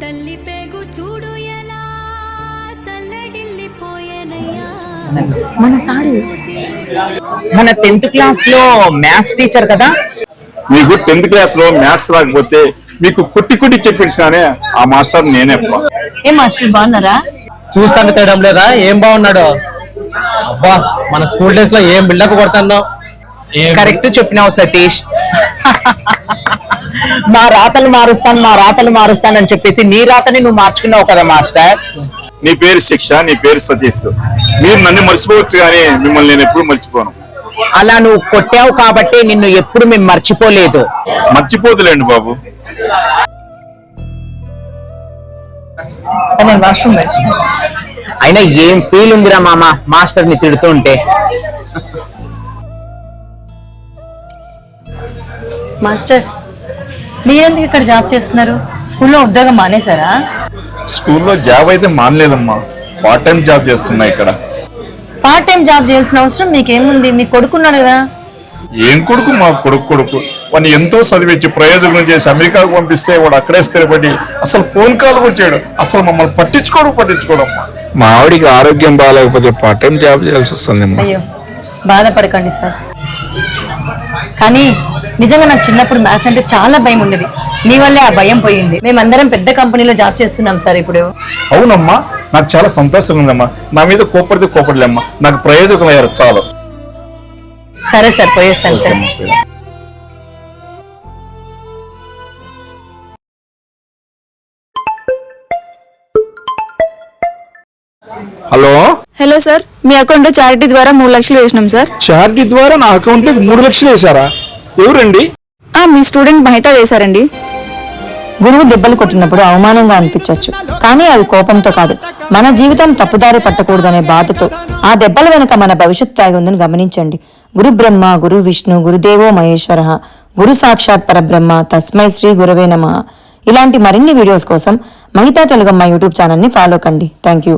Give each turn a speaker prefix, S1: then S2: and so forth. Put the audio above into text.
S1: తల్లి పేగు చూడు ఎలా తల్లడిల్లిపోయేనయ్యా
S2: మన సారు మన 10th క్లాస్ లో మ్యాథ్స్ టీచర్ కదా.
S3: మీకు 10th క్లాస్ లో మ్యాథ్స్ రాకపోతే మీకు కుట్టి చెప్పించానే ఆ మాస్టర్ నేనే.
S2: ఏ మాస్టర్ బాగున్నారా?
S4: చూస్తాను తేడం లేదా? ఏం బాగున్నాడు అబ్బా. మన స్కూల్ డేస్ లో ఏం బిల్డప్ కొడతాను.
S2: కరెక్ట్ చెప్పినావు సతీష్. మా రాతలు మారుస్తాను అని చెప్పేసి నీ రాతని నువ్వు మార్చుకున్నావు కదా మాస్టర్.
S3: నీ పేరు శిక్ష, నీ పేరు సతీష్. మీరు నన్ను మర్చిపోవచ్చు కానీ మిమ్మల్ని నేను ఎప్పుడు మర్చిపోను.
S2: అలా నువ్వు కొట్టావు కాబట్టి నిన్ను ఎప్పుడు మేము మర్చిపోలేదు.
S3: మర్చిపోతులేండి బాబు.
S2: అయినా ఏం ఫీల్ ఉందిరా మామ మాస్టర్ ని తిడుతూ ఉంటే.
S5: మాస్టర్ మీరెందుకు ఇక్కడ జాబ్ చేస్తున్నారు? స్కూల్లో ఉద్యోగం మానేశారా?
S3: స్కూల్లో జాబ్ అయితే మానలేదమ్మా, పార్ట్ టైం జాబ్ చేస్తున్నా ఇక్కడ.
S5: పార్ట్ టైం జాబ్ చేయాల్సిన అవసరం మీకేముంది? మీ కొడుకున్నాడు కదా.
S3: ఏం కొడుకు? మా కొడుకు వాడిని ఎంతో చదివించి ప్రయోజనం చేసి అమెరికాకు పంపిస్తే వాడు అక్కడే స్థిరపడి అసలు ఫోన్ కాల్ కూడా చేయడు. అసలు మమ్మల్ని పట్టించుకోడమ్మా. మా ఆవిడికి ఆరోగ్యం బాగాలేకపోతే పార్ట్ టైం జాబ్ చేయాల్సి వస్తుంది.
S5: అయ్యో బాధపడకండి సార్. కానీ నిజంగా నాకు చిన్నప్పుడు మ్యాథ్స్ అంటే చాలా భయం ఉండేది. మీ వల్లే ఆ భయం పోయింది. మేమందరం పెద్ద కంపెనీలో జాబ్ చేస్తున్నాం సార్ ఇప్పుడు.
S3: అవునమ్మా, నాకు చాలా సంతోషంగా ఉందమ్మా. నా మీద కోపడలేమ్మా, నాకు ప్రయోజనం అయ్యారు చాలు.
S5: సరే సార్, పోయేస్తాను సార్.
S6: హలో సార్, మీ అకౌంట్ లో చారిటీ ద్వారా 3 లక్షలు వేసినాం సార్.
S7: చారిటీ ద్వారా నా అకౌంట్ లో 3 లక్షలు వేసారా? ఎవరండి?
S6: మీ స్టూడెంట్ మహిత వేశారండి.
S5: గురువు దెబ్బలు కొట్టినప్పుడు అవమానంగా అనిపించవచ్చు, కానీ అవి కోపంతో కాదు, మన జీవితం తప్పుదారి పట్టకూడదనే బాధతో. ఆ దెబ్బల వెనుక మన భవిష్యత్తు దాగి ఉందని గమనించండి. గురు బ్రహ్మ, గురు విష్ణు, గురుదేవో మహేశ్వర, గురు సాక్షాత్ పరబ్రహ్మ, తస్మై శ్రీ గురవే నమః. ఇలాంటి మరిన్ని వీడియోస్ కోసం మహితా తెలుగమ్మ యూట్యూబ్ ఛానల్ ని ఫాలో కండి. Thank you.